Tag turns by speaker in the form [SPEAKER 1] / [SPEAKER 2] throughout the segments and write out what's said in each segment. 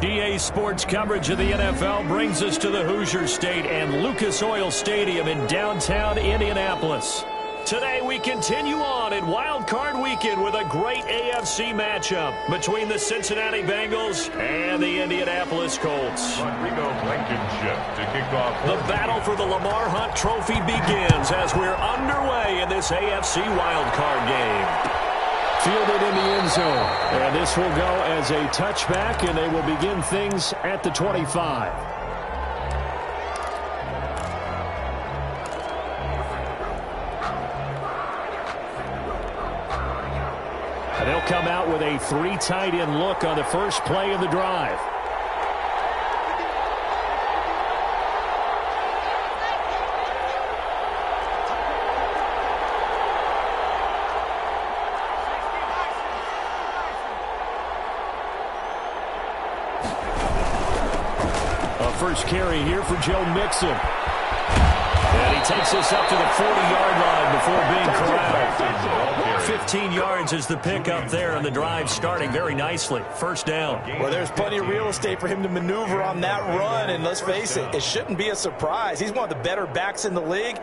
[SPEAKER 1] EA Sports coverage of the NFL brings us to the Hoosier State and Lucas Oil Stadium in downtown Indianapolis. Today we continue on in Wild Card Weekend with a great AFC matchup between the Cincinnati Bengals and the Indianapolis Colts.
[SPEAKER 2] Rodrigo Blankenship to kick off.
[SPEAKER 1] The battle for the Lamar Hunt Trophy begins as we're underway in this AFC Wild Card game. Fielded in the end zone. And this will go as a touchback, and they will begin things at the 25. And they'll come out with a 3 tight end look on the first play of the drive. First carry here for Joe Mixon. And he takes us up to the 40-yard line before being corralled. 15 yards is the pickup there, and the drive starting very nicely. First down.
[SPEAKER 3] Well, there's plenty of real estate for him to maneuver on that run, and let's face it, it shouldn't be a surprise. He's one of the better backs in the league.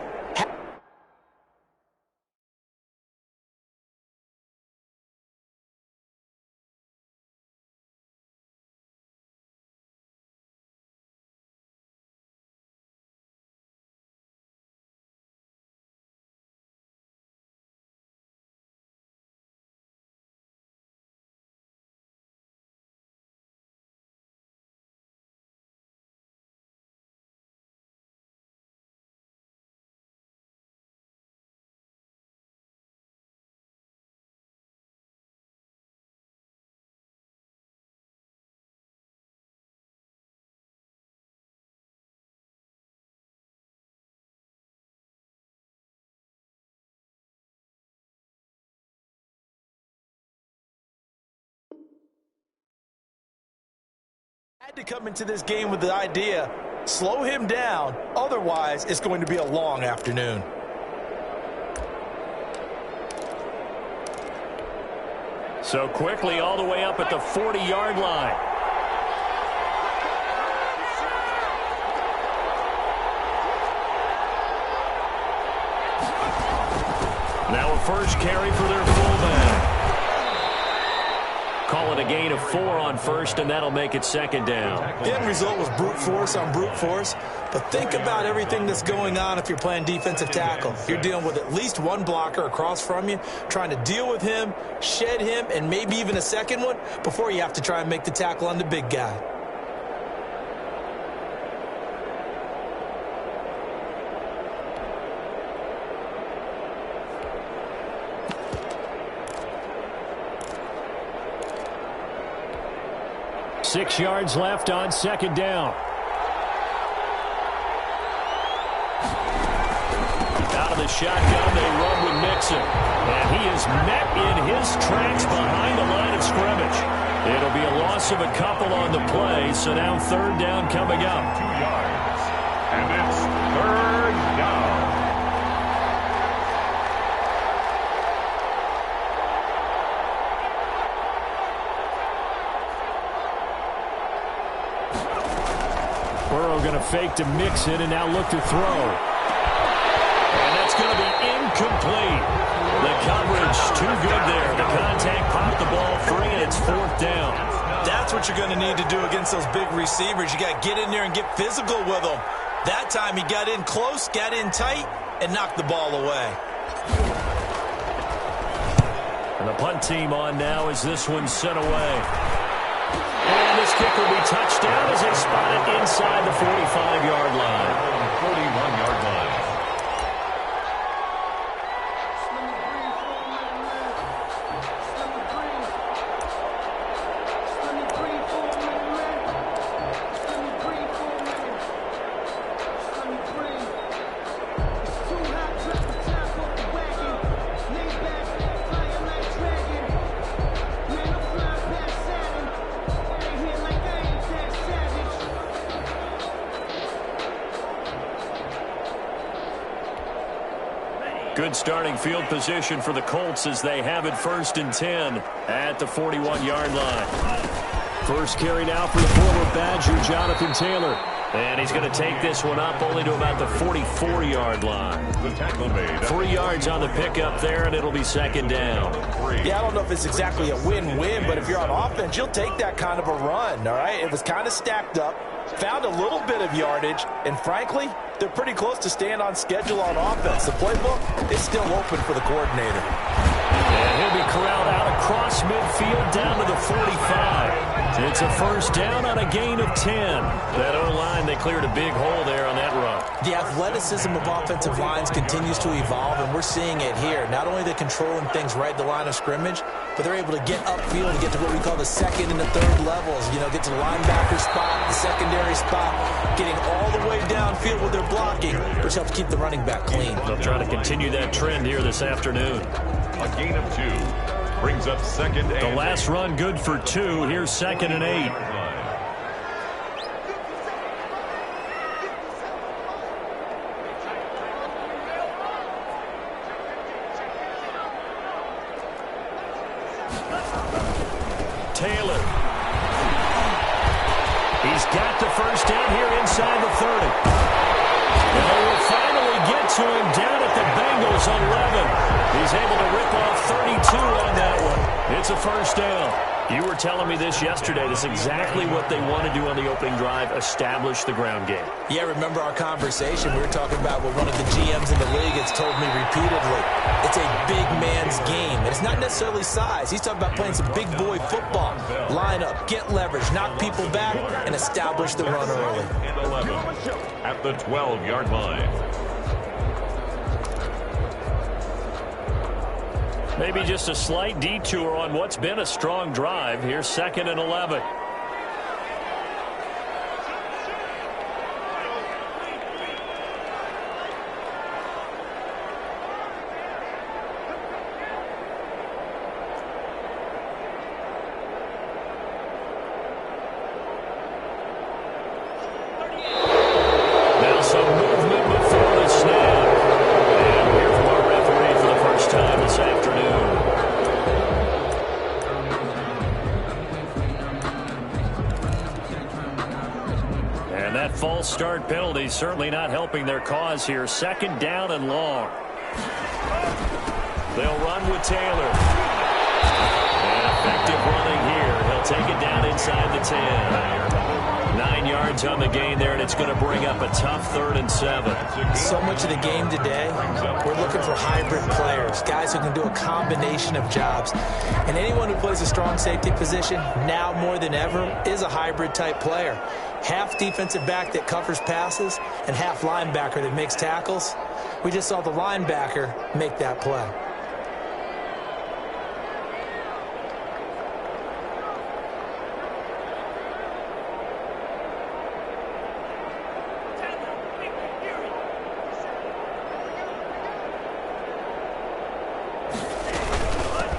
[SPEAKER 3] Had to come into this game with the idea, slow him down, otherwise it's going to be a long afternoon.
[SPEAKER 1] So quickly all the way up at the 40-yard line. Now a first carry for their fullback. Call it a gain of 4 on first, and that'll make it second down.
[SPEAKER 3] The end result was brute force on brute force, but think about everything that's going on if you're playing defensive tackle. You're dealing with at least one blocker across from you, trying to deal with him, shed him, and maybe even a second one before you have to try and make the tackle on the big guy.
[SPEAKER 1] Six yards left on second down. Out of the shotgun, they run with Mixon. And he is met in his tracks behind the line of scrimmage. It'll be a loss of a couple on the play, so now third down coming up.
[SPEAKER 2] 2 yards. And it's third down.
[SPEAKER 1] Burrow going to fake to Mixon and now look to throw. And that's going to be incomplete. The coverage too good there. The contact popped the ball free, and it's fourth down.
[SPEAKER 3] That's what you're going to need to do against those big receivers. You got to get in there and get physical with them. That time he got in close, got in tight, and knocked the ball away.
[SPEAKER 1] And the punt team on now as this one's sent away. And this kick will be touched down as they spot it inside the 45-yard line.
[SPEAKER 2] 41-yard line.
[SPEAKER 1] Good starting field position for the Colts as they have it 1st and 10 at the 41-yard line. First carry now for the former Badger, Jonathan Taylor. And he's going to take this one up only to about the 44-yard line.
[SPEAKER 2] The tackle made.
[SPEAKER 1] 3 yards on the pickup there, and it'll be second down.
[SPEAKER 3] Yeah, I don't know if it's exactly a win-win, but if you're on offense, you'll take that kind of a run, all right? It was kind of stacked up, found a little bit of yardage, and frankly, they're pretty close to staying on schedule on offense. The playbook is still open for the coordinator.
[SPEAKER 1] And he'll be corralled out across midfield down to the 45. It's a first down on a gain of 10. That O-line, they cleared a big hole there on that run.
[SPEAKER 3] The athleticism of offensive lines continues to evolve, and we're seeing it here. Not only are they controlling things right at the line of scrimmage, but they're able to get upfield and get to what we call the second and the third levels. You know, get to the linebacker spot, the secondary spot, getting all the way downfield with their blocking, which helps keep the running back clean.
[SPEAKER 1] They'll try to continue that trend here this afternoon.
[SPEAKER 2] A gain of 2 brings up second and
[SPEAKER 1] the last run good for 2. Here's second and 8. Taylor. He's got the first down here inside the 30. And they will finally get to him down at the Bengals on 11. He's able to rip off 32 on that one. It's a first down. You were telling me this yesterday. This is exactly what they want to do on the opening drive, establish the ground game.
[SPEAKER 3] Yeah, remember our conversation? We were talking about what one of the GMs in the league has told me repeatedly. It's a big man's game. And it's not necessarily size. He's talking about playing some big boy football. Line up, get leverage, knock people back, and establish the run early.
[SPEAKER 2] And 11 at the 12-yard line.
[SPEAKER 1] Maybe just a slight detour on what's been a strong drive. Here's second and 11. Now some movement before the snap. And here from our referee for the first time this afternoon. And that false start penalty certainly not helping their cause here. Second down and long. They'll run with Taylor. And effective running here. He'll take it down inside the 10. 9 yards on the gain there, and it's going to bring up a tough 3rd and 7.
[SPEAKER 3] So much of the game today, we're looking for hybrid players, guys who can do a combination of jobs. And anyone who plays a strong safety position, now more than ever, is a hybrid type player. Half defensive back that covers passes and half linebacker that makes tackles. We just saw the linebacker make that play.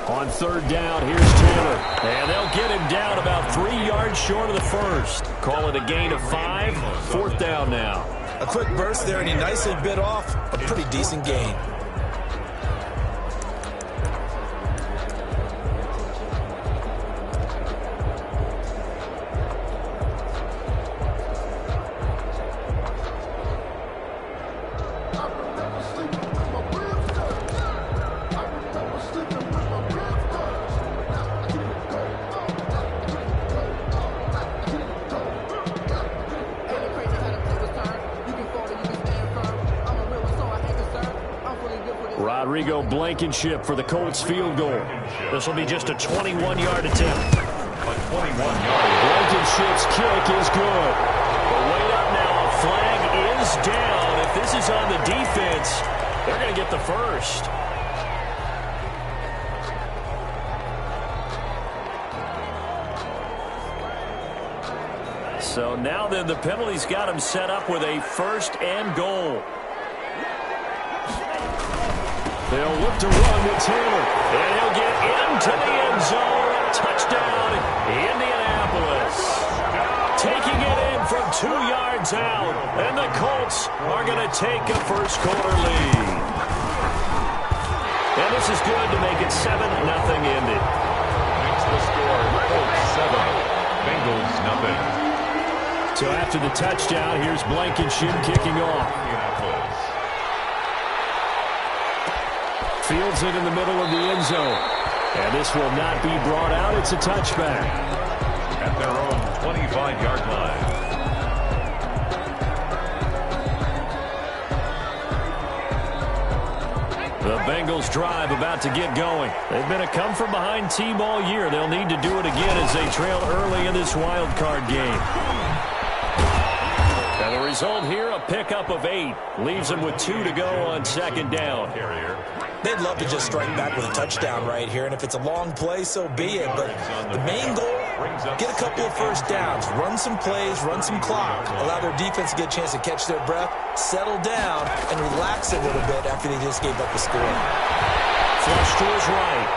[SPEAKER 1] On 3rd down, here's Taylor. And they'll get him down about 3 yards short of the first. Call it a gain of 5. 4th down now.
[SPEAKER 3] A quick burst there, and he nicely bit off a pretty decent gain.
[SPEAKER 1] Blankenship for the Colts field goal. This will be just a 21-yard attempt.
[SPEAKER 2] A 21-yard.
[SPEAKER 1] Blankenship's kick is good. But wait up now. A flag is down. If this is on the defense, they're going to get the first. So now then the penalty's got him set up with a 1st and goal. They'll look to run with Taylor. And he'll get into the end zone. Touchdown, Indianapolis. Taking it in from 2 yards out. And the Colts are going to take a first-quarter lead. And this is good to make it 7-0 ended.
[SPEAKER 2] Makes the score Colts 7. nothing.
[SPEAKER 1] So after the touchdown, here's Blankenship kicking off. Fields it in the middle of the end zone. And this will not be brought out. It's a touchback.
[SPEAKER 2] At their own 25-yard line.
[SPEAKER 1] The Bengals drive about to get going. They've been a come-from-behind team all year. They'll need to do it again as they trail early in this wild card game. And the result here, a pickup of 8. Leaves them with 2 to go on second down.
[SPEAKER 3] They'd love to just strike back with a touchdown right here, and if it's a long play, so be it. But the main goal, get a couple of first downs, run some plays, run some clock, allow their defense to get a chance to catch their breath, settle down, and relax a little bit after they just gave up the score.
[SPEAKER 1] Flush to his right.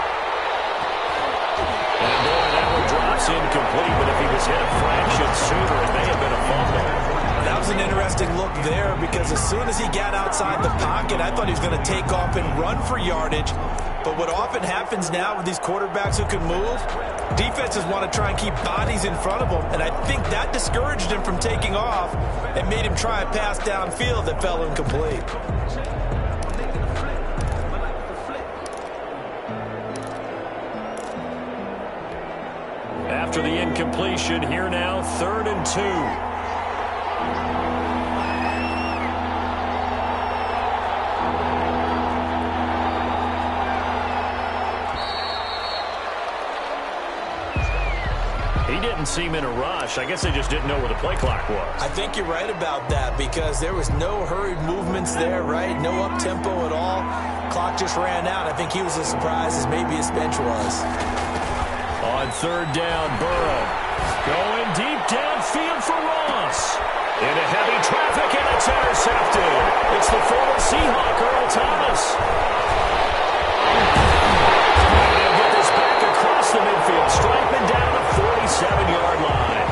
[SPEAKER 1] And boy, that one drops incomplete, but if he was hit a fraction sooner, it may have been a fumble.
[SPEAKER 3] That was an interesting look there because as soon as he got outside the pocket, I thought he was going to take off and run for yardage. But what often happens now with these quarterbacks who can move, defenses want to try and keep bodies in front of them. And I think that discouraged him from taking off and made him try a pass downfield that fell incomplete.
[SPEAKER 1] After the incompletion, here now, 3rd and 2. He didn't seem in a rush. I guess they just didn't know where the play clock was.
[SPEAKER 3] I think you're right about that because there was no hurried movements there, right? No up-tempo at all. Clock just ran out. I think he was as surprised as maybe his bench was.
[SPEAKER 1] On 3rd down, Burrow going deep downfield for Ross. Into heavy traffic, and it's intercepted. It's the former Seahawk, Earl Thomas. And they'll get this back across the midfield, striping down the 47-yard line.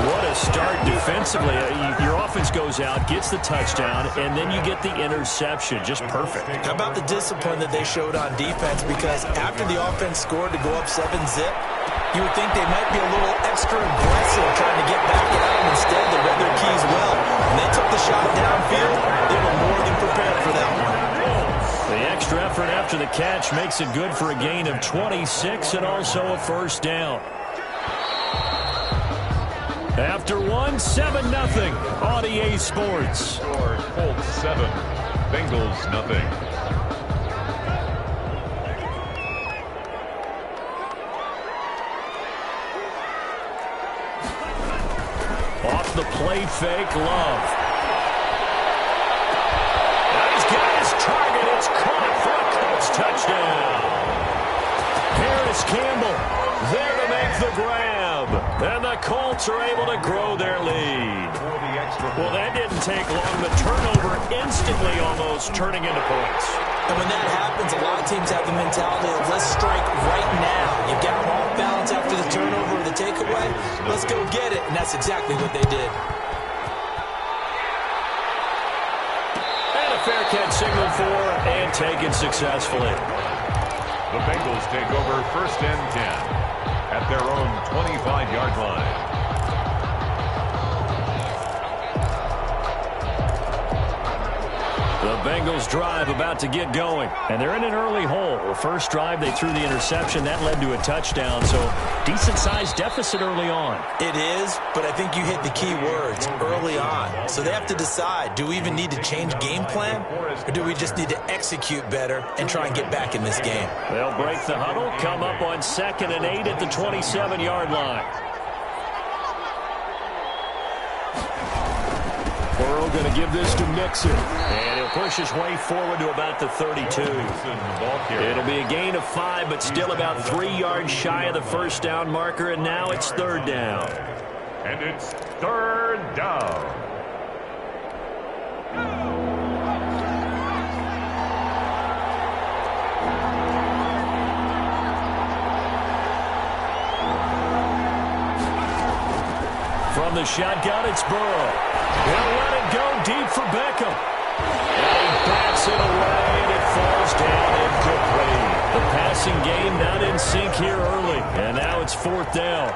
[SPEAKER 1] What a start defensively. Your offense goes out, gets the touchdown, and then you get the interception. Just perfect.
[SPEAKER 3] How about the discipline that they showed on defense? Because after the offense scored to go up 7-zip, you would think they might be a little extra aggressive trying to get back at them. Instead, they read their keys well. When they took the shot downfield, they were more than prepared for that one.
[SPEAKER 1] The extra effort after the catch makes it good for a gain of 26 and also a first down. After 7-0 on EA Sports.
[SPEAKER 2] Score, Colts 7, Bengals nothing.
[SPEAKER 1] Off the play fake, Love. Now he's got his target. It's caught for a Colts touchdown. Harris Campbell there to make the grab. And the Colts are able to grow their lead. Well, that didn't take long. The turnover instantly almost turning into points.
[SPEAKER 3] And when that happens, a lot of teams have the mentality of let's strike right now. You got them off balance after the turnover or the takeaway. Let's go get it. And that's exactly what they did.
[SPEAKER 1] And a fair catch signaled for and taken successfully.
[SPEAKER 2] The Bengals take over 1st and 10 at their own 25-yard line.
[SPEAKER 1] The Bengals drive about to get going, and they're in an early hole. The first drive, they threw the interception. That led to a touchdown, so decent-sized deficit early on.
[SPEAKER 3] It is, but I think you hit the key words, early on. So they have to decide, do we even need to change game plan, or do we just need to execute better and try and get back in this game?
[SPEAKER 1] They'll break the huddle, come up on 2nd and 8 at the 27-yard line. Burrow going to give this to Mixon. And he'll push his way forward to about the 32. It'll be a gain of 5, but still about 3 yards shy of the first down marker, and now it's 3rd down.
[SPEAKER 2] And it's 3rd down.
[SPEAKER 1] From the shotgun, it's Burrow. He'll let it go deep for Beckham. And he backs it away, and it falls down incomplete. The passing game not in sync here early, and now it's 4th down.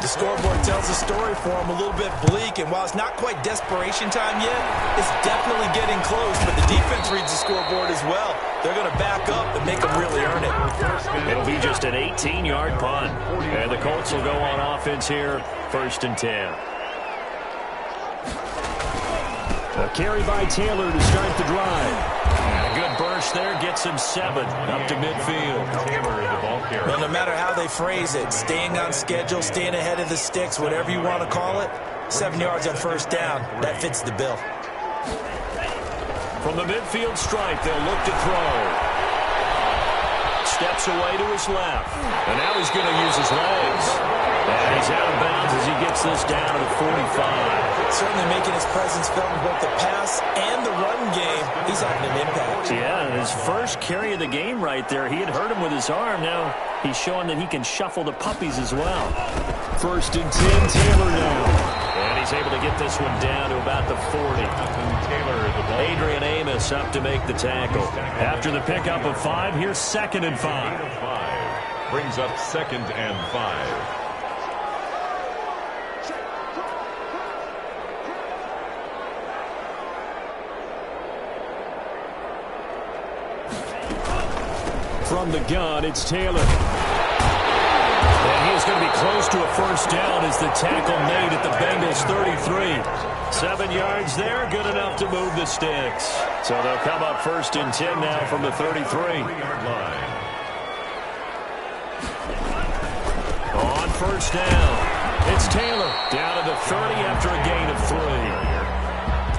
[SPEAKER 3] The scoreboard tells a story for him, a little bit bleak, and while it's not quite desperation time yet, it's definitely getting close, but the defense reads the scoreboard as well. They're going to back up and make them really earn it.
[SPEAKER 1] It'll be just an 18-yard punt, and the Colts will go on offense here, 1st and 10. A carry by Taylor to start the drive. And a good burst there gets him 7 up to midfield.
[SPEAKER 2] Taylor, the ball carrier.
[SPEAKER 3] Well, no matter how they phrase it, staying on schedule, staying ahead of the sticks, whatever you want to call it, 7 yards on 1st down, that fits the bill.
[SPEAKER 1] From the midfield stripe, they'll look to throw. Steps away to his left. And now he's going to use his legs. And he's out of bounds as he gets this down to the 45.
[SPEAKER 3] Certainly making his presence felt in both the pass and the run game. He's having an impact.
[SPEAKER 1] Yeah, his first carry of the game right there. He had hurt him with his arm. Now he's showing that he can shuffle the puppies as well. 1st and 10, Taylor now. And he's able to get this one down to about the 40. Adrian Amos up to make the tackle. After the pickup of 5, here's 2nd and 5.
[SPEAKER 2] Brings up 2nd and 5.
[SPEAKER 1] From the gun, it's Taylor. And he is going to be close to a 1st down as the tackle made at the Bengals 33. 7 yards there, good enough to move the sticks. So they'll come up 1st and 10 now from the 33. On 1st down, it's Taylor down to the 30 after a gain of 3.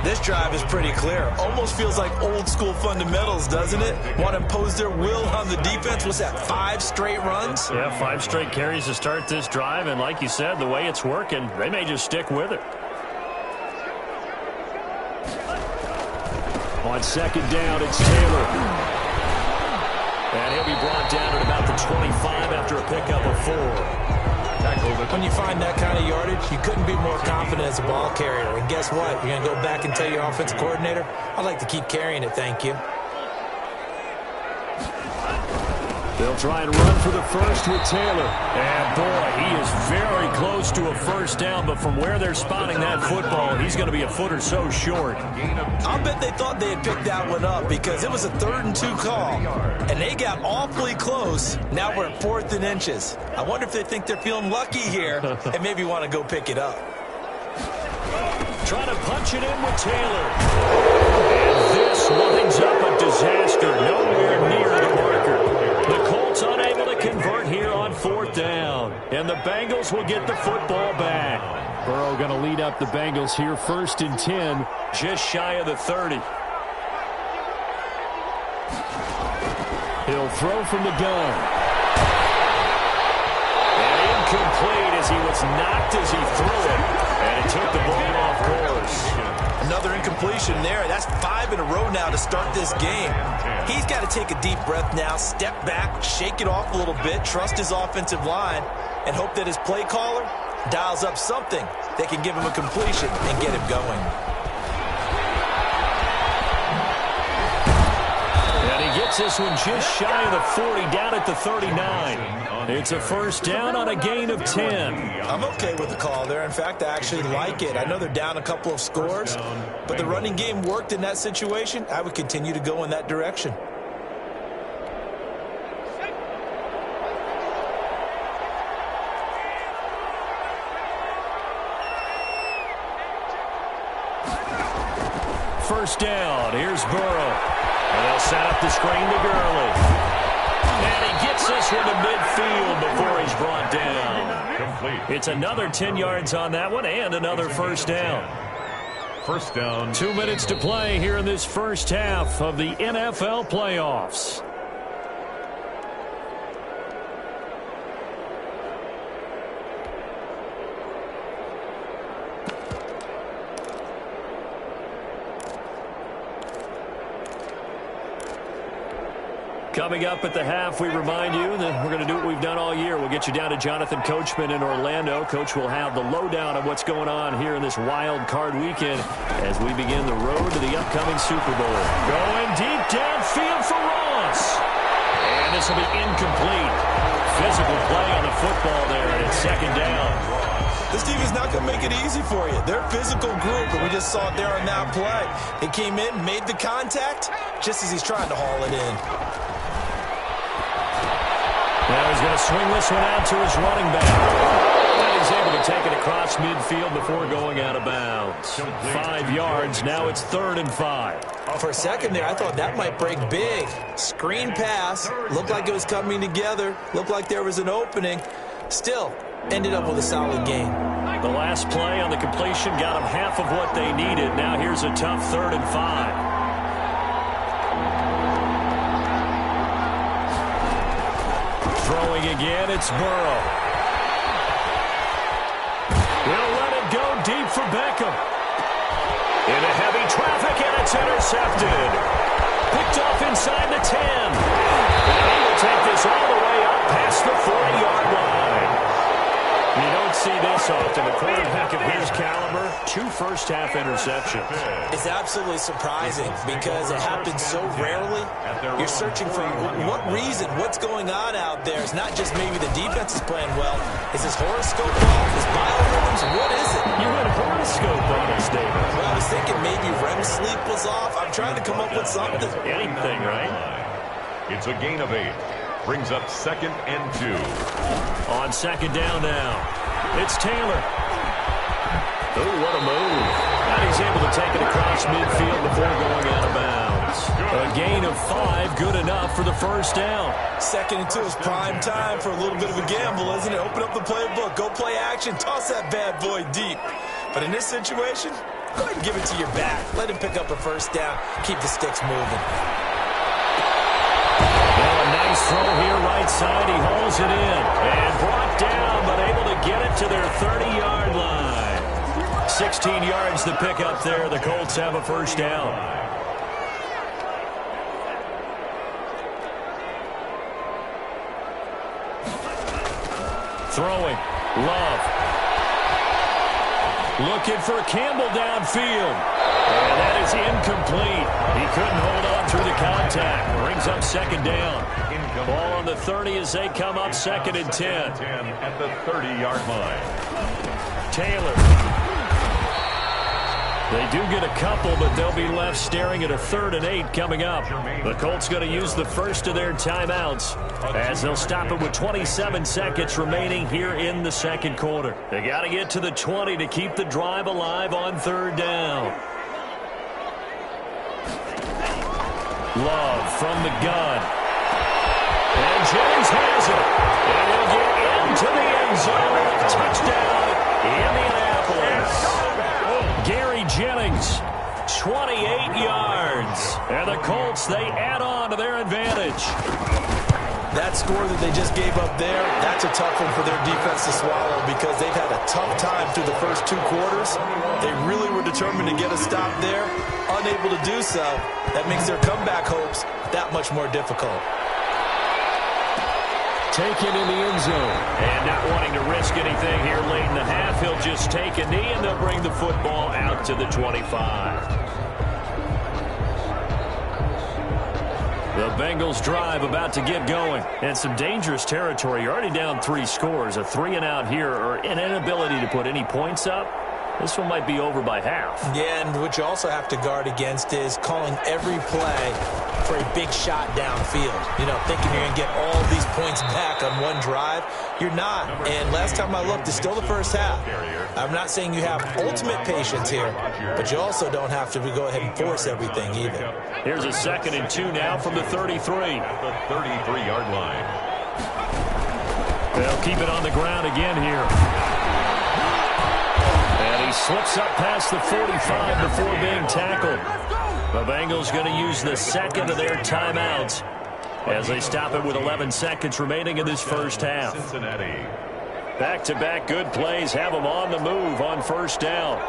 [SPEAKER 3] This drive is pretty clear. Almost feels like old-school fundamentals, doesn't it? Want to impose their will on the defense. What's that, 5 straight runs?
[SPEAKER 1] Yeah, 5 straight carries to start this drive, and like you said, the way it's working, they may just stick with it. On 2nd down, it's Taylor. And he'll be brought down at about the 25 after a pickup of 4.
[SPEAKER 3] When you find that kind of yardage, you couldn't be more confident as a ball carrier. And guess what? You're going to go back and tell your offensive coordinator, I'd like to keep carrying it, thank you.
[SPEAKER 1] They'll try and run for the 1st with Taylor. And, boy, he is very close to a 1st down, but from where they're spotting that football, he's going to be a foot or so short.
[SPEAKER 3] I'll bet they thought they had picked that one up because it was a 3rd and 2 call, and they got awfully close. Now we're at 4th and inches. I wonder if they think they're feeling lucky here and maybe want to go pick it up.
[SPEAKER 1] Trying to punch it in with Taylor. And this winds up a disaster nowhere near the marker. The Colts unable to convert here on 4th down. And the Bengals will get the football back. Burrow going to lead up the Bengals here 1st and 10, just shy of the 30. He'll throw from the gun. And incomplete as he was knocked as he threw it. And it took the ball off course.
[SPEAKER 3] Another incompletion there. That's 5 in a row now to start this game. He's got to take a deep breath now, step back, shake it off a little bit, trust his offensive line, and hope that his play caller dials up something that can give him a completion and get him going.
[SPEAKER 1] And he gets this one just shy of the 40, down at the 39. It's a 1st down on a gain of 10.
[SPEAKER 3] I'm okay with the call there. In fact, I actually like it. I know they're down a couple of scores, but the running game worked in that situation. I would continue to go in that direction.
[SPEAKER 1] First down, here's Burrow. And they'll set up the screen to Gurley. And he gets this one to midfield before he's brought down.
[SPEAKER 2] Complete.
[SPEAKER 1] It's another 10 yards on that one and another 1st down.
[SPEAKER 2] 1st down.
[SPEAKER 1] 2 minutes to play here in this 1st half of the NFL playoffs. Coming up at the half, we remind you that we're going to do what we've done all year. We'll get you down to Jonathan Coachman in Orlando. Coach will have the lowdown of what's going on here in this wild card weekend as we begin the road to the upcoming Super Bowl. Going deep downfield for Ross. And this will be incomplete. physical play on the football there, and it's second down.
[SPEAKER 3] This team is not going to make it easy for you. They're a physical group, and we just saw it there on that play. He came in, made the contact, just as he's trying to haul it in.
[SPEAKER 1] Now he's going to swing this one out to his running back. And he's able to take it across midfield before going out of bounds. 5 yards. Now it's 3rd and 5.
[SPEAKER 3] For a second there, I thought that might break big. Screen pass. Looked like it was coming together. Looked like there was an opening. Still, ended up with a solid game.
[SPEAKER 1] The last play on the completion got them half of what they needed. Now here's a tough 3rd and 5. Throwing again, it's Burrow. He'll let it go deep for Beckham. Into heavy traffic, and it's intercepted. Picked off inside the 10. And he will take this all the way up past the 40-yard line. You don't see this often. A quarterback of his caliber, 2 first-half interceptions.
[SPEAKER 3] It's absolutely surprising because it happens so rarely. You're searching for what reason, what's going on out there. It's not just maybe the defense is playing well. Is his horoscope off? His biorhythms? What is it?
[SPEAKER 1] You had a horoscope on us, David.
[SPEAKER 3] Well, I was thinking maybe REM sleep was off. I'm trying to come up with something.
[SPEAKER 1] Anything, right?
[SPEAKER 2] It's a gain of 8. Brings up 2nd and 2.
[SPEAKER 1] On 2nd down now. It's Taylor. Oh, what a move. And he's able to take it across midfield before going out of bounds. A gain of 5, good enough for the first down.
[SPEAKER 3] 2nd and 2 is prime time for a little bit of a gamble, isn't it? Open up the playbook, go play action, toss that bad boy deep. But in this situation, go ahead and give it to your back. Let him pick up a first down, keep the sticks moving.
[SPEAKER 1] Well, a nice throw here, right side. He hauls it in. And brought down, but able to get it to their 30-yard line. 16 yards to pick up there. The Colts have a first down. Throwing. Love. Looking for Campbell downfield. And that is incomplete. He couldn't hold on through the contact. Brings up 2nd down. Ball on the 30 as they come up 2nd and 10.
[SPEAKER 2] At the 30-yard line.
[SPEAKER 1] Taylor. They do get a couple, but they'll be left staring at a 3rd and 8 coming up. The Colts going to use the first of their timeouts as they'll stop it with 27 seconds remaining here in the 2nd quarter. They got to get to the 20 to keep the drive alive on 3rd down. Love from the gun. And Jennings has it. And he'll get into the end zone. Touchdown, Indianapolis. Gary Jennings, 28 yards. And the Colts, they add on to their advantage.
[SPEAKER 3] That score that they just gave up there, that's a tough one for their defense to swallow because they've had a tough time through the first 2 quarters. They really were determined to get a stop there. Unable to do so, that makes their comeback hopes that much more difficult.
[SPEAKER 1] Taken in the end zone. And not wanting to risk anything here late in the half, he'll just take a knee and they'll bring the football out to the 25. The Bengals drive about to get going. And some dangerous territory. You're already down 3 scores. A 3-and-out here or an inability to put any points up. This one might be over by half. Yeah, and what you also have to guard against is calling every play for a big shot downfield. You know, thinking you're going to get all these points back on one drive. You're not. And last time I looked, it's still the first half. I'm not saying you have ultimate patience here, but you also don't have to go ahead and force everything either. Here's a 2nd and 2 now from the 33.
[SPEAKER 2] At the 33-yard line.
[SPEAKER 1] They'll keep it on the ground again here. And he slips up past the 45 before being tackled. The Bengals going to use the 2nd of their timeouts as they stop it with 11 seconds remaining in this first half.
[SPEAKER 2] Cincinnati.
[SPEAKER 1] Back-to-back good plays have them on the move on 1st down.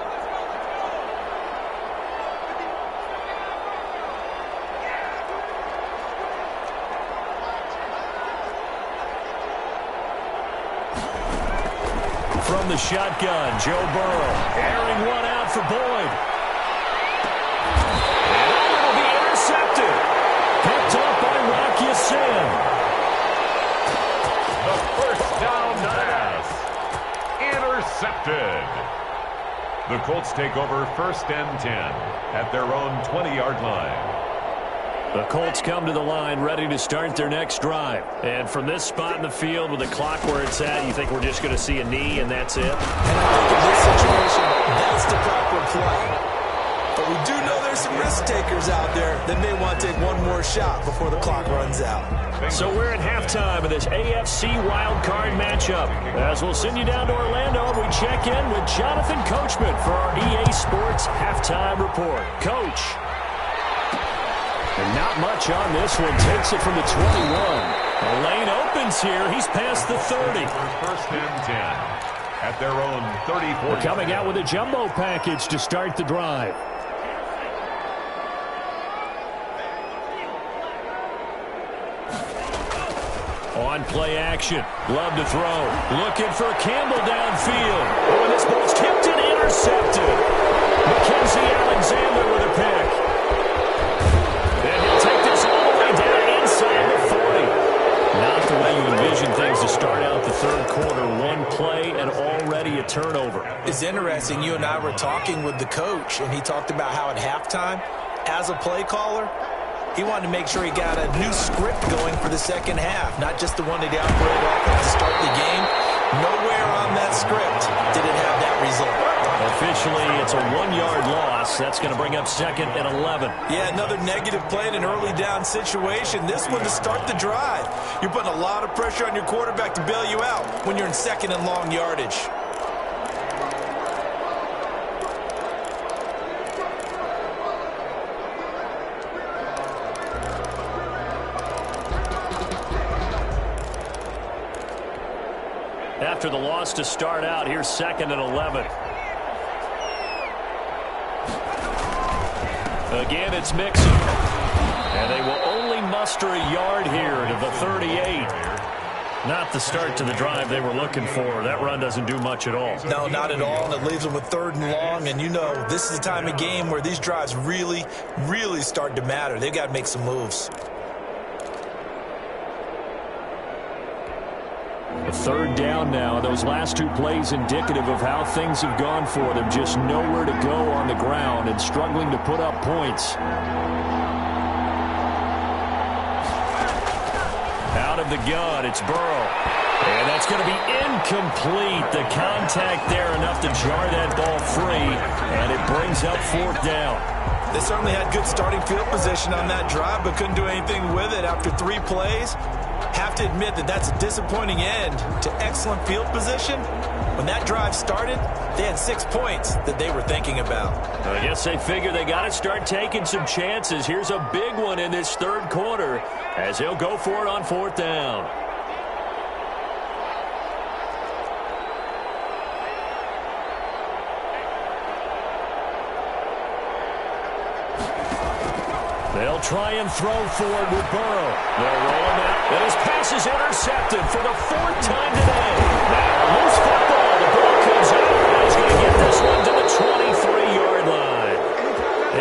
[SPEAKER 1] From the shotgun, Joe Burrow airing one out for Boyd. And that will be intercepted. Picked up by Rock Ya-Sin.
[SPEAKER 2] The intercepted. The Colts take over 1st and 10 at their own 20-yard line.
[SPEAKER 1] The Colts come to the line ready to start their next drive. And from this spot in the field with the clock where it's at, you think we're just going to see a knee and that's it?
[SPEAKER 3] And I think in this situation, that's the proper play. But we do know there's some risk takers out there that may want to take one more shot before the clock runs out.
[SPEAKER 1] So we're at halftime of this AFC wildcard matchup. As we'll send you down to Orlando, we check in with Jonathan Coachman for our EA Sports Halftime Report. Coach. And not much on this one. Takes it from the 21. The lane opens here. He's past the 30.
[SPEAKER 2] 1st and 10 at their own 34.
[SPEAKER 1] We're coming out with a jumbo package to start the drive. On play action. Love to throw. Looking for Campbell downfield. Oh, and this ball's tipped and intercepted. Mackenzie Alexander with a pick. And he'll take this all the way down inside the 40. Not the way you envision things to start out the third quarter. One play and already a turnover.
[SPEAKER 3] It's interesting. You and I were talking with the coach, and he talked about how at halftime, as a play caller, he wanted to make sure he got a new script going for the second half, not just the one that he operated off of to start the game. Nowhere on that script did it have that result.
[SPEAKER 1] Officially, it's a 1-yard loss. That's going to bring up 2nd and 11.
[SPEAKER 3] Yeah, another negative play in an early down situation. This one to start the drive. You're putting a lot of pressure on your quarterback to bail you out when you're in 2nd and long yardage.
[SPEAKER 1] After the loss to start out, here's 2nd and 11. Again, it's Mixon. And they will only muster a yard here to the 38. Not the start to the drive they were looking for. That run doesn't do much at all.
[SPEAKER 3] No, not at all, and it leaves them with 3rd and long. And you know, this is the time of game where these drives really, really start to matter. They've got to make some moves.
[SPEAKER 1] A 3rd down now. Those last 2 plays indicative of how things have gone for them. Just nowhere to go on the ground and struggling to put up points. Out of the gun, it's Burrow. And that's going to be incomplete. The contact there enough to jar that ball free. And it brings up 4th down.
[SPEAKER 3] They certainly had good starting field position on that drive, but couldn't do anything with it after 3 plays. Have to admit that that's a disappointing end to excellent field position. When that drive started, they had 6 points that they were thinking about.
[SPEAKER 1] I guess they figure they got to start taking some chances. Here's a big one in this 3rd quarter as he'll go for it on 4th down. They'll try and throw forward with Burrow. They'll roll him out. And his pass is intercepted for the 4th time today. Now, loose football. The ball comes out. And he's going to get this one to the 23-yard line.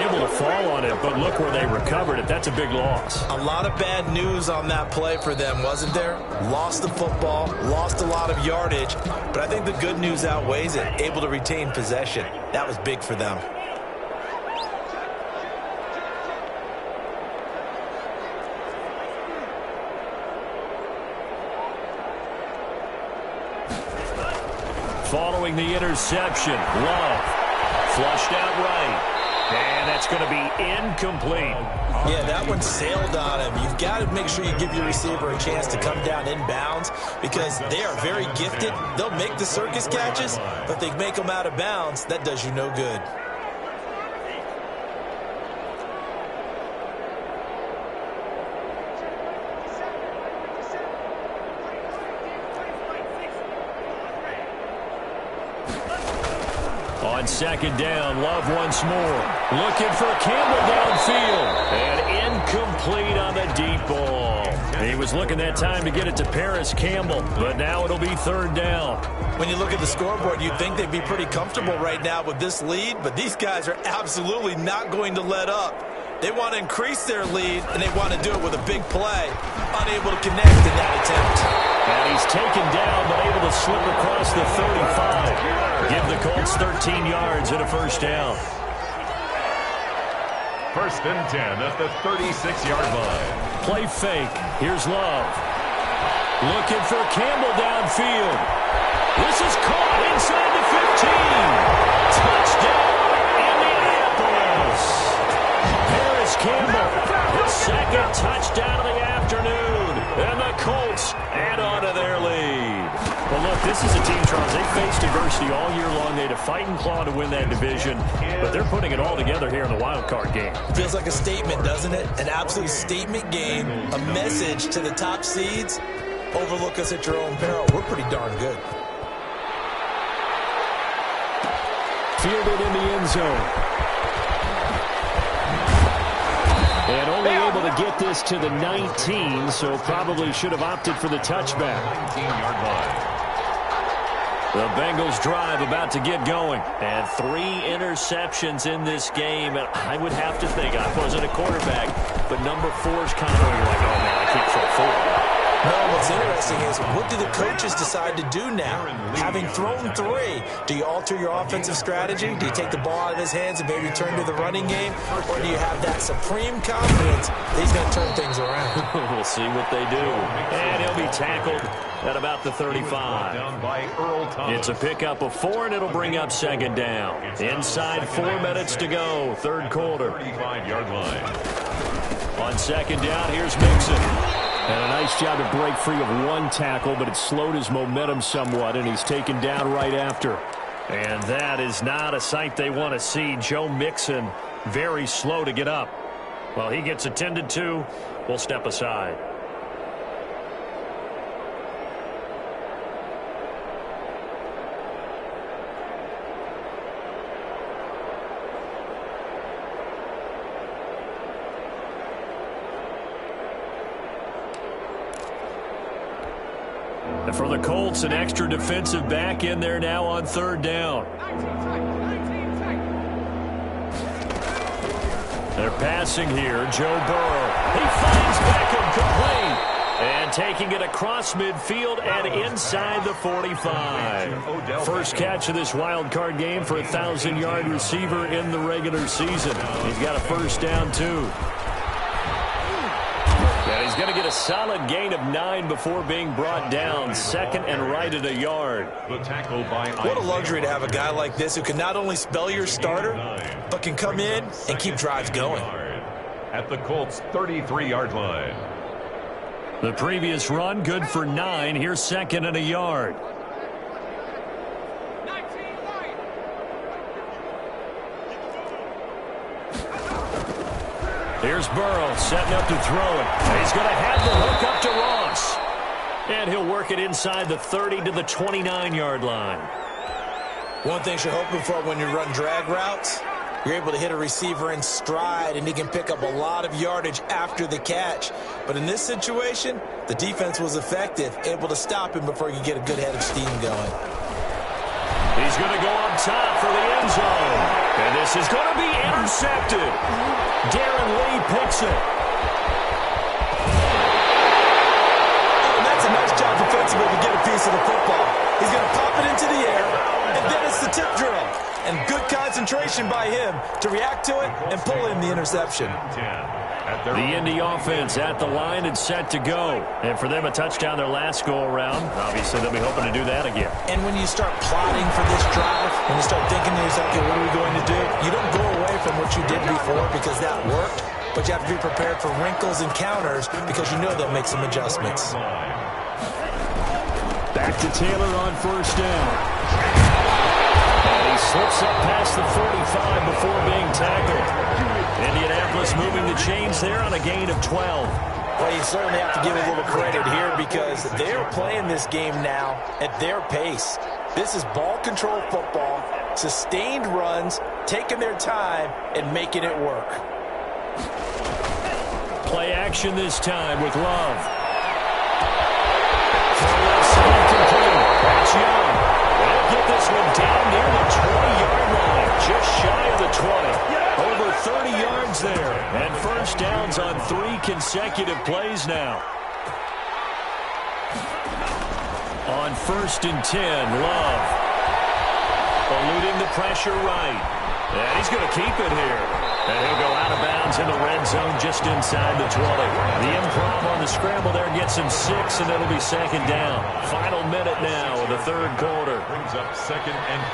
[SPEAKER 1] Able to fall on it, but look where they recovered it. That's a big loss.
[SPEAKER 3] A lot of bad news on that play for them, wasn't there? Lost the football, lost a lot of yardage. But I think the good news outweighs it. Able to retain possession. That was big for them.
[SPEAKER 1] Following the interception, Love flushed out right. And that's going to be incomplete.
[SPEAKER 3] Yeah, that one sailed on him. You've got to make sure you give your receiver a chance to come down inbounds because they are very gifted. They'll make the circus catches, but if they make them out of bounds, that does you no good.
[SPEAKER 1] On 2nd down, Love once more. Looking for Campbell downfield. And incomplete on the deep ball. He was looking that time to get it to Paris Campbell, but now it'll be 3rd down.
[SPEAKER 3] When you look at the scoreboard, you'd think they'd be pretty comfortable right now with this lead, but these guys are absolutely not going to let up. They want to increase their lead, and they want to do it with a big play. Unable to connect in that attempt.
[SPEAKER 1] And he's taken down, but able to slip across the 35. Give the Colts 13 yards and a first down.
[SPEAKER 2] First and 10 at the 36-yard line.
[SPEAKER 1] Play fake. Here's Love. Looking for Campbell downfield. This is caught inside the 15. Touchdown, Indianapolis. Harris Campbell, his second touchdown of the afternoon. And the Colts add on to their lead. Well, look, this is a team, Charles. They faced adversity all year long. They had to fight and claw to win that division. But they're putting it all together here in the wild card game.
[SPEAKER 3] Feels like a statement, doesn't it? An absolute statement game. A message to the top seeds. Overlook us at your own peril. We're pretty darn good.
[SPEAKER 1] Fielded in the end zone. And only able to get this to the 19, so probably should have opted for the touchback.
[SPEAKER 2] 19-yard line.
[SPEAKER 1] The Bengals drive about to get going. And 3 interceptions in this game. And I would have to think, I wasn't a quarterback, but number 4 is kind of like, oh man, I can't throw 4.
[SPEAKER 3] No, what's interesting is, what do the coaches decide to do now? Having thrown 3, do you alter your offensive strategy? Do you take the ball out of his hands and maybe turn to the running game? Or do you have that supreme confidence that he's going to turn things around?
[SPEAKER 1] We'll see what they do. And he'll be tackled at about the 35.
[SPEAKER 2] Down by Earl Thomas.
[SPEAKER 1] It's a pickup of 4, and it'll bring up second down. Inside 4 minutes to go, third quarter.
[SPEAKER 2] 35-yard line.
[SPEAKER 1] On second down, here's Mixon. And a nice job to break free of 1 tackle, but it slowed his momentum somewhat, and he's taken down right after. And that is not a sight they want to see. Joe Mixon, very slow to get up. Well, he gets attended to. We'll step aside. And for the Colts, an extra defensive back in there now on third down. They're passing here. Joe Burrow. He finds Beckham complete. And taking it across midfield and inside the 45. First catch of this wild card game for a 1,000-yard receiver in the regular season. He's got a first down, too. And he's going to get a solid gain of 9 before being brought down. Second and right at a yard.
[SPEAKER 2] The tackle by
[SPEAKER 3] What a luxury to have a guy like this who can not only spell your starter, but can come in and keep drives going.
[SPEAKER 2] At the Colts' 33-yard line.
[SPEAKER 1] The previous run, good for 9. Here's second and a yard. Here's Burrow setting up to throw it. He's going to have the hook up to Ross. And he'll work it inside the 30 to the 29-yard line.
[SPEAKER 3] One thing you're hoping for when you run drag routes, you're able to hit a receiver in stride, and he can pick up a lot of yardage after the catch. But in this situation, the defense was effective, able to stop him before he could get a good head of steam going.
[SPEAKER 1] He's going to go up top for the end zone. And this is going to be intercepted. Darren Lee picks it.
[SPEAKER 3] And that's a nice job defensively to get a piece of the football. He's going to pop it into the air, and then it's the tip drill. And good concentration by him to react to it and pull in the interception.
[SPEAKER 1] The Indy offense at the line and set to go. And for them, a touchdown their last go-around. Obviously, they'll be hoping to do that again.
[SPEAKER 3] And when you start plotting for this drive, when you start thinking to yourself, okay, what are we going to do? You don't go away from what you did before because that worked, but you have to be prepared for wrinkles and counters because you know they'll make some adjustments.
[SPEAKER 1] Back to Taylor on first down. And he slips up past the 45 before being tackled. Indianapolis moving the chains there on a gain of 12.
[SPEAKER 3] Well, you certainly have to give a little credit here because they're playing this game now at their pace. This is ball control football, sustained runs, taking their time, and making it work.
[SPEAKER 1] Play action this time with Love. That's Young. They'll get this one down near the 20-yard line, just shy of the 20. Over 30 yards there, and first downs on 3 consecutive plays now. on 1st and 10. Love. Eluding the pressure right. And he's going to keep it here. And he'll go out of bounds in the red zone just inside the 20. The improv on the scramble there gets him 6, and it'll be 2nd down. Final minute now of the 3rd quarter.
[SPEAKER 2] Brings up 2nd and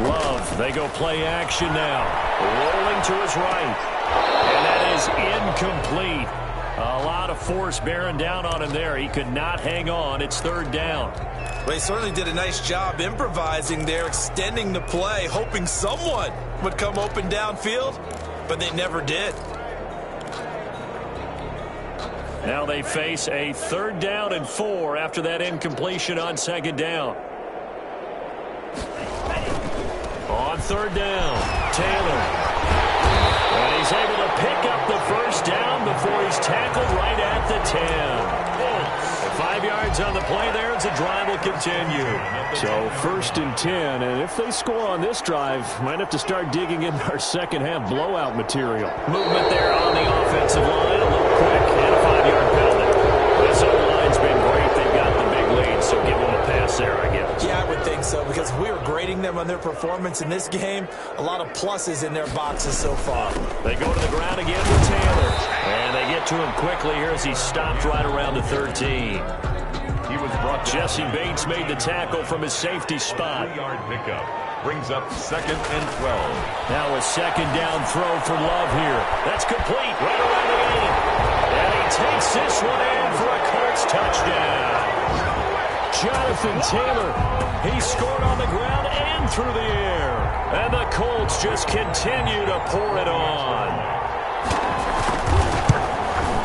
[SPEAKER 2] 4.
[SPEAKER 1] Love, they go play action now. Rolling to his right. And that is incomplete. A lot of force bearing down on him there. He could not hang on. It's 3rd down.
[SPEAKER 3] Well, he certainly did a nice job improvising there, extending the play, hoping someone would come open downfield, but they never did.
[SPEAKER 1] Now they face a 3rd down and 4 after that incompletion on 2nd down. On 3rd down, Taylor. And he's able to pick up the 1st down before he's tackled right at the 10. 5 yards on the play there as the drive will continue.
[SPEAKER 4] So 1st and 10, and if they score on this drive, might have to start digging in our second half blowout material.
[SPEAKER 1] Movement there on the offensive line, a little quick, and a 5-yard penalty. This O-line's been great. They've got the big lead, so give them a pass there, I guess.
[SPEAKER 3] Yeah, I would think so, because if we were grading them on their performance in this game, a lot of pluses in their boxes so far.
[SPEAKER 1] They go to the ground again with Taylor, and they get to him quickly here as he stopped right around the 13.
[SPEAKER 2] He was brought down.
[SPEAKER 1] Jesse Bates made the tackle from his safety spot.
[SPEAKER 2] 3-yard pickup. Brings up 2nd and 12.
[SPEAKER 1] Now a 2nd down throw for Love here. That's complete right around the 8. And he takes this one in for a Colts touchdown. Jonathan Taylor, he scored on the ground and through the air. And the Colts just continue to pour it on.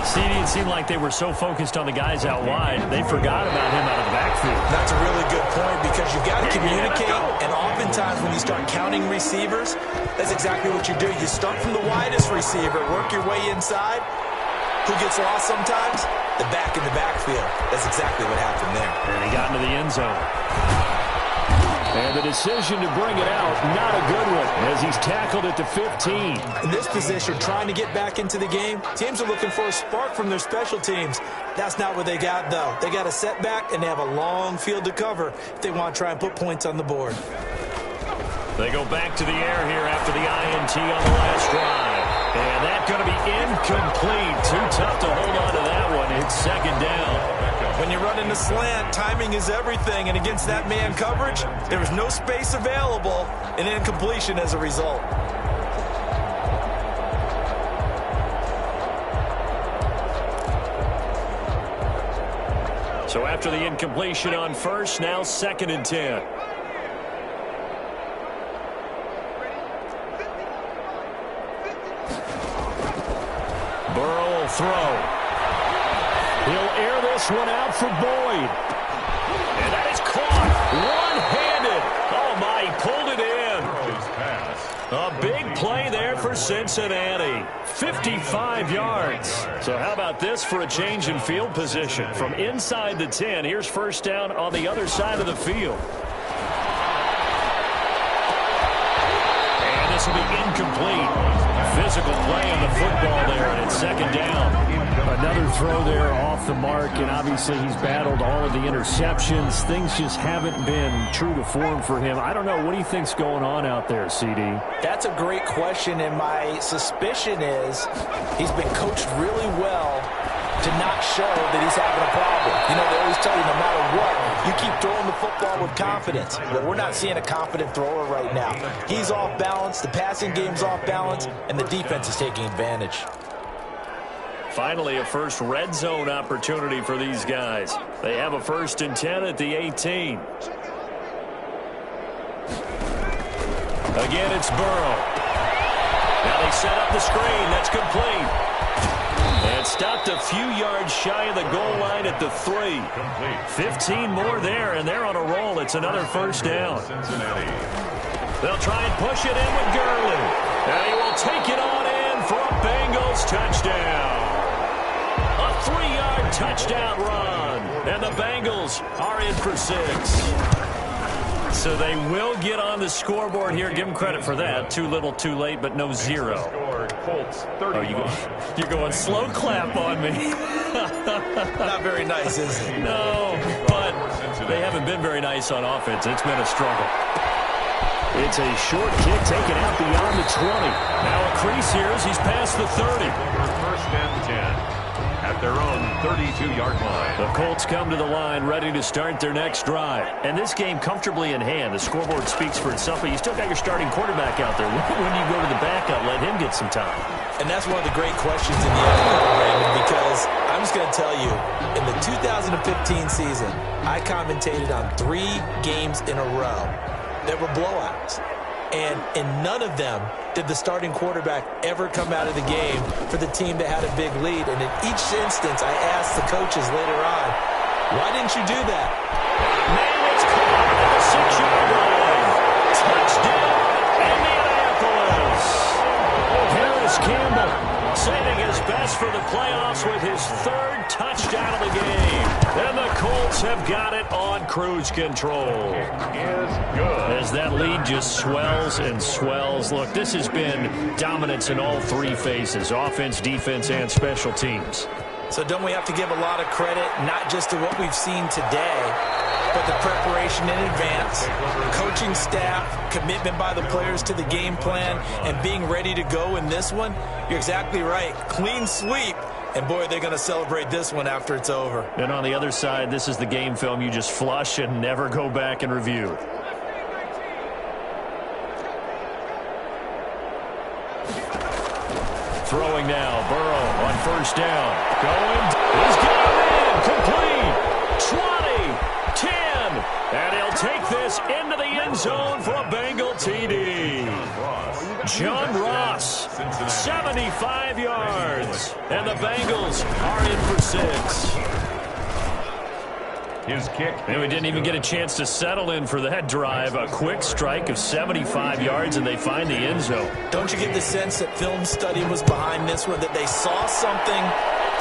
[SPEAKER 1] CD, it seemed like they were so focused on the guys out wide, they forgot about him out of the backfield.
[SPEAKER 3] That's a really good point, because you've got to communicate, and oftentimes when you start counting receivers, that's exactly what you do. You start from the widest receiver, work your way inside. Who gets lost sometimes? The back in the backfield. That's exactly what happened there.
[SPEAKER 1] And he got into the end zone. And the decision to bring it out, not a good one, as he's tackled at the 15.
[SPEAKER 3] In this position, trying to get back into the game, teams are looking for a spark from their special teams. That's not what they got, though. They got a setback, and they have a long field to cover if they want to try and put points on the board.
[SPEAKER 1] They go back to the air here after the INT on the last drive. And that's going to be incomplete. Too tough to hold on to that one. It's 2nd down.
[SPEAKER 3] When you run in the slant, timing is everything, and against that man coverage, there was no space available, and incompletion as a result.
[SPEAKER 1] So after the incompletion on 1st, now 2nd and 10. Burrow will throw. He'll air this one out for Boyd. And that is caught one-handed. Oh, my, he pulled it in. A big play there for Cincinnati. 55 yards. So how about this for a change in field position? From inside the 10, here's 1st down on the other side of the field. And this will be incomplete. Physical play on the football there, and it's 2nd down.
[SPEAKER 4] Another throw there off the mark, and obviously he's battled all of the interceptions. Things just haven't been true to form for him. I don't know. What do you think's going on out there, CD?
[SPEAKER 3] That's a great question, and my suspicion is he's been coached really well to not show that he's having a problem. You know, they always tell you no matter what, you keep throwing the football with confidence. But we're not seeing a confident thrower right now. He's off balance, the passing game's off balance, and the defense is taking advantage.
[SPEAKER 1] Finally, a first red zone opportunity for these guys. They have a 1st and 10 at the 18. Again, it's Burrow. Now they set up the screen. That's complete. And stopped a few yards shy of the goal line at the 3. 15 more there, and they're on a roll. It's another 1st down. They'll try and push it in with Gurley. And he will take it on in for a Bengals touchdown. A 3-yard touchdown run. And the Bengals are in for 6. So they will get on the scoreboard here. Give them credit for that. Too little, too late, but no zero. Oh, you're going slow clap on me.
[SPEAKER 3] Not very nice, is it?
[SPEAKER 1] No, but they haven't been very nice on offense. It's been a struggle. It's a short kick taken out beyond the 20. Now a crease here as he's past the 30.
[SPEAKER 2] First and 10 at their own 32-yard line.
[SPEAKER 1] The Colts come to the line ready to start their next drive. And this game comfortably in hand. The scoreboard speaks for itself, but you still got your starting quarterback out there. When you go to the backup, let him get some time.
[SPEAKER 3] And that's one of the great questions in the NFL, Raymond, because I'm just going to tell you, in the 2015 season, I commentated on 3 games in a row that were blowouts. And in none of them did the starting quarterback ever come out of the game for the team that had a big lead. And in each instance, I asked the coaches later on, why didn't you do that?
[SPEAKER 1] Now it's caught at the 6-yard line. Touchdown, Indianapolis. Harris Campbell saving his best for the playoffs with his 3rd touchdown of the game. And the Colts have got it on cruise control.
[SPEAKER 2] Is good.
[SPEAKER 1] As that lead just swells and swells. Look, this has been dominance in all 3 phases, offense, defense, and special teams.
[SPEAKER 3] So don't we have to give a lot of credit, not just to what we've seen today, but the preparation in advance, coaching staff, commitment by the players to the game plan, and being ready to go in this one? You're exactly right. Clean sweep. And, boy, they're going to celebrate this one after it's over.
[SPEAKER 1] And on the other side, this is the game film you just flush and never go back and review. Throwing now, Burrow on first down. Going, he's got it in, complete, 20, 10, and he'll take this into the end zone for a Bengal TD. John Ross, 75 yards, and the Bengals are in for 6.
[SPEAKER 2] His kick.
[SPEAKER 1] And we didn't even get a chance to settle in for that drive. A quick strike of 75 yards, and they find the end zone.
[SPEAKER 3] Don't you get the sense that film study was behind this one, that they saw something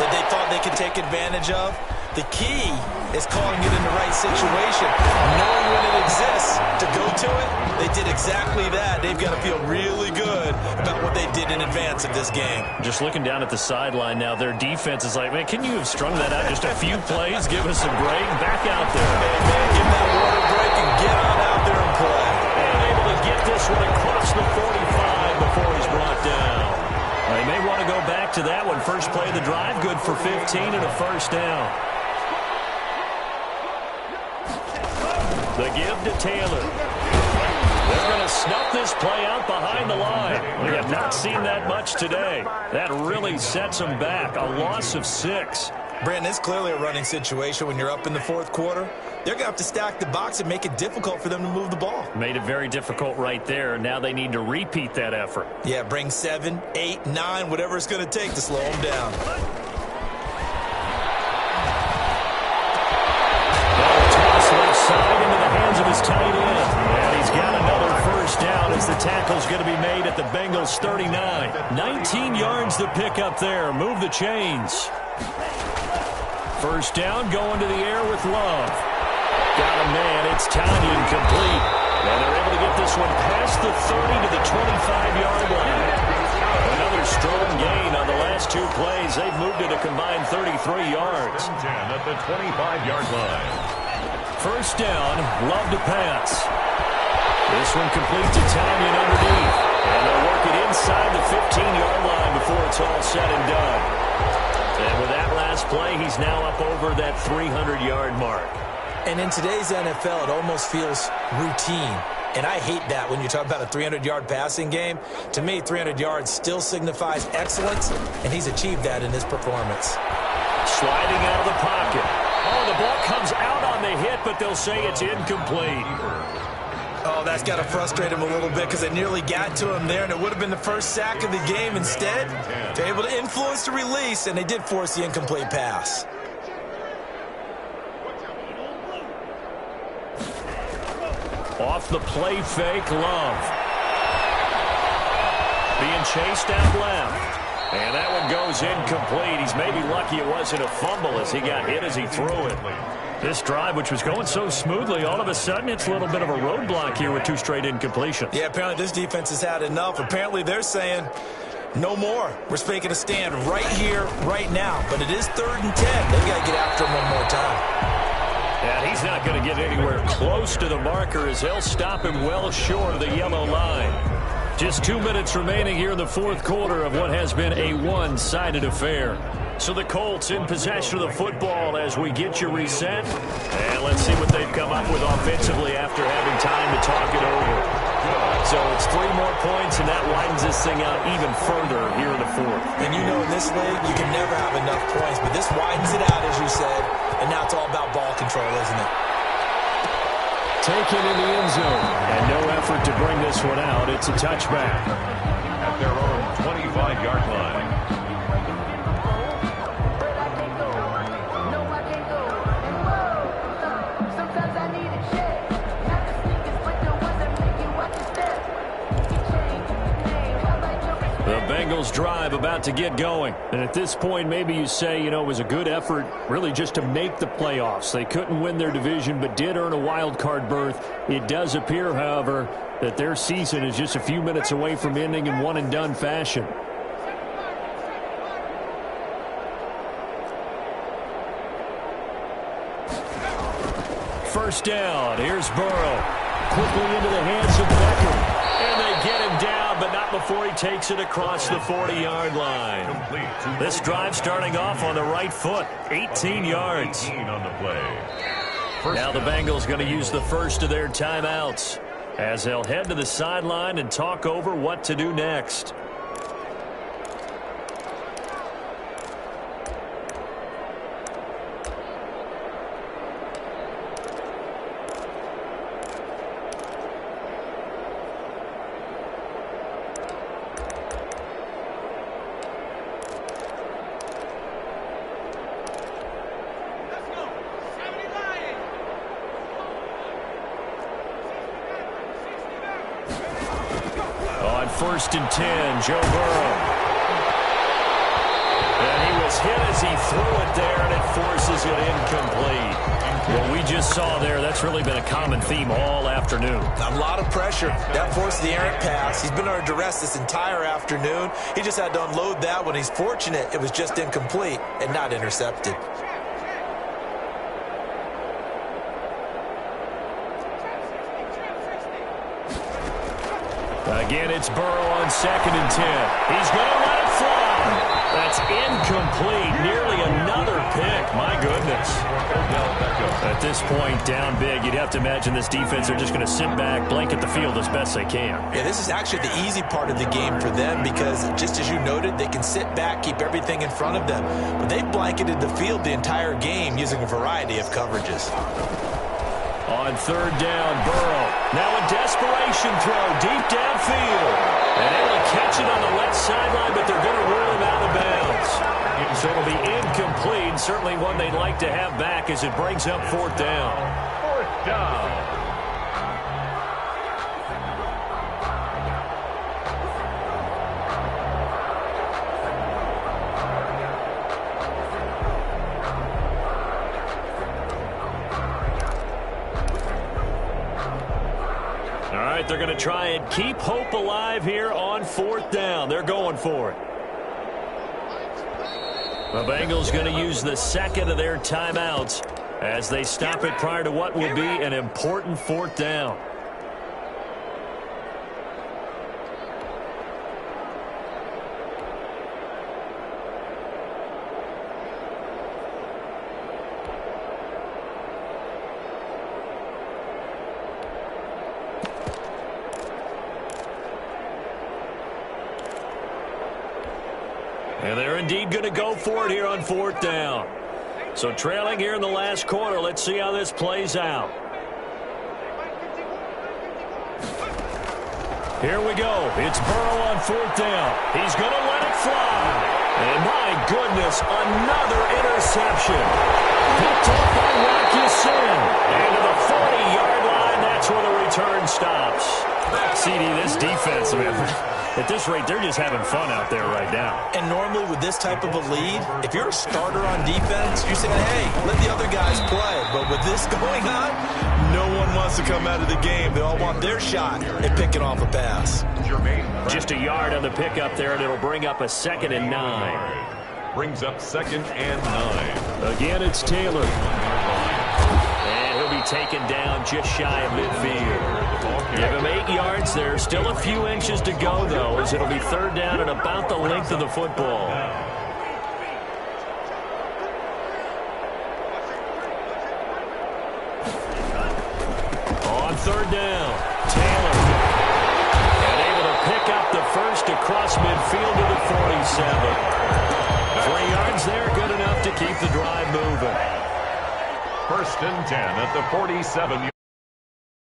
[SPEAKER 3] that they thought they could take advantage of? The key is calling it in the right situation, knowing when it exists to go to it. They did exactly that. They've got to feel really good about what they did in advance of this game.
[SPEAKER 1] Just looking down at the sideline now, their defense is like, man, can you have strung that out just a few plays? Give us a break. Back out there.
[SPEAKER 3] Hey, man, give that water break and get on out there and play.
[SPEAKER 1] And able to get this one across the 45 before he's brought down. They may want to go back to that one. First play of the drive, good for 15 and a first down. The give to Taylor. They're going to snuff this play out behind the line. We have not seen that much today. That really sets them back. A loss of 6.
[SPEAKER 3] Brandon, it's clearly a running situation when you're up in the 4th quarter. They're going to have to stack the box and make it difficult for them to move the ball.
[SPEAKER 1] Made it very difficult right there. Now they need to repeat that effort.
[SPEAKER 3] Yeah, bring 7, 8, 9, whatever it's going to take to slow them down.
[SPEAKER 1] Left side into the hands of his tight end. And he's got another first down as the tackle's going to be made at the Bengals 39. 19 yards to pick up there. Move the chains. First down going to the air with Love. Got a man. It's Tanyan complete. And they're able to get this one past the 30 to the 25-yard line. Another strong gain on the last 2 plays. They've moved it a combined 33 yards.
[SPEAKER 2] 10 at the 25-yard line.
[SPEAKER 1] First down, Love to pass. This one complete to Tanyan underneath. And they'll work it inside the 15-yard line before it's all said and done. And with that last play, he's now up over that 300-yard mark.
[SPEAKER 3] And in today's NFL, it almost feels routine. And I hate that when you talk about a 300-yard passing game. To me, 300 yards still signifies excellence, and he's achieved that in his performance.
[SPEAKER 1] Sliding out of the pocket. Oh, the ball comes out on the hit, but they'll say it's incomplete.
[SPEAKER 3] Oh, that's got to frustrate him a little bit because they nearly got to him there, and it would have been the first sack of the game. Instead, they're able to influence the release, and they did force the incomplete pass.
[SPEAKER 1] Off the play fake, Love. Being chased out left. And that one goes incomplete. He's maybe lucky it wasn't a fumble as he got hit as he threw it. This drive, which was going so smoothly, all of a sudden it's a little bit of a roadblock here with 2 straight incompletions.
[SPEAKER 3] Yeah, apparently this defense has had enough. Apparently they're saying no more. We're making a stand right here, right now. But it is 3rd and 10. They've got to get after him one more time.
[SPEAKER 1] And he's not going to get anywhere close to the marker as they'll stop him well short of the yellow line. Just 2 minutes remaining here in the 4th quarter of what has been a one-sided affair. So the Colts in possession of the football as we get you reset. And let's see what they've come up with offensively after having time to talk it over. So it's 3 more points, and that widens this thing out even further here in the 4th.
[SPEAKER 3] And you know in this league, you can never have enough points. But this widens it out, as you said. And now it's all about ball control, isn't it?
[SPEAKER 4] Taken in the end zone. And no effort to bring this one out. It's a touchback.
[SPEAKER 2] At their own 25-yard line.
[SPEAKER 1] The Bengals drive about to get going.
[SPEAKER 4] And at this point, maybe you say, you know, it was a good effort really just to make the playoffs. They couldn't win their division but did earn a wild card berth. It does appear, however, that their season is just a few minutes away from ending in one-and-done fashion.
[SPEAKER 1] First down. Here's Burrow. Quickly into the hands of Beckham. And they get him down, but not before he takes it across the 40-yard line. This drive starting off on the right foot. 18 yards.
[SPEAKER 2] On the play.
[SPEAKER 1] Now the Bengals going to use the first of their timeouts as they'll head to the sideline and talk over what to do next. First and 10, Joe Burrow. And he was hit as he threw it there, and it forces it incomplete. What we just saw there, that's really been a common theme all afternoon.
[SPEAKER 3] A lot of pressure. That forced the errant pass. He's been under duress this entire afternoon. He just had to unload that one. He's fortunate it was just incomplete and not intercepted.
[SPEAKER 1] Again, it's Burrow on 2nd and 10. He's going to let it fly. That's incomplete. Nearly another pick. My goodness. At this point, down big, you'd have to imagine this defense, they're just going to sit back, blanket the field as best they can.
[SPEAKER 3] Yeah, this is actually the easy part of the game for them because, just as you noted, they can sit back, keep everything in front of them. But they've blanketed the field the entire game using a variety of coverages.
[SPEAKER 1] On 3rd down, Burrow. Now a desperation throw deep downfield. And able to catch it on the left sideline, but they're going to rule him out of bounds. So it'll be incomplete. Certainly one they'd like to have back as it brings up 4th down.
[SPEAKER 2] 4th down.
[SPEAKER 1] They're going to try and keep hope alive here on 4th down. They're going for it. The Bengals going to use the second of their timeouts as they stop it prior to what will be an important 4th down. And they're indeed going to go for it here on 4th down. So trailing here in the last quarter. Let's see how this plays out. Here we go. It's Burrow on 4th down. He's going to let it fly. And my goodness, another interception. Picked up by Rocky-Sin. And to the 40-yard line, that's where the return stops. CD, this defense, man.
[SPEAKER 4] At this rate, they're just having fun out there right now.
[SPEAKER 3] And normally with this type of a lead, if you're a starter on defense, you're saying, hey, let the other guys play. But with this going on, no one wants to come out of the game. They all want their shot at picking off a pass.
[SPEAKER 1] Just a yard on the pickup there, and it'll bring up a 2nd and 9.
[SPEAKER 2] Brings up 2nd and 9.
[SPEAKER 4] Again, it's Taylor.
[SPEAKER 1] And he'll be taken down just shy of midfield. Give him 8 yards there. Still a few inches to go, though, as it'll be 3rd down and about the length of the football. On 3rd down, Taylor. And able to pick up the first across midfield to the 47. 3 yards there, good enough to keep the drive moving.
[SPEAKER 2] 1st and 10 at the 47.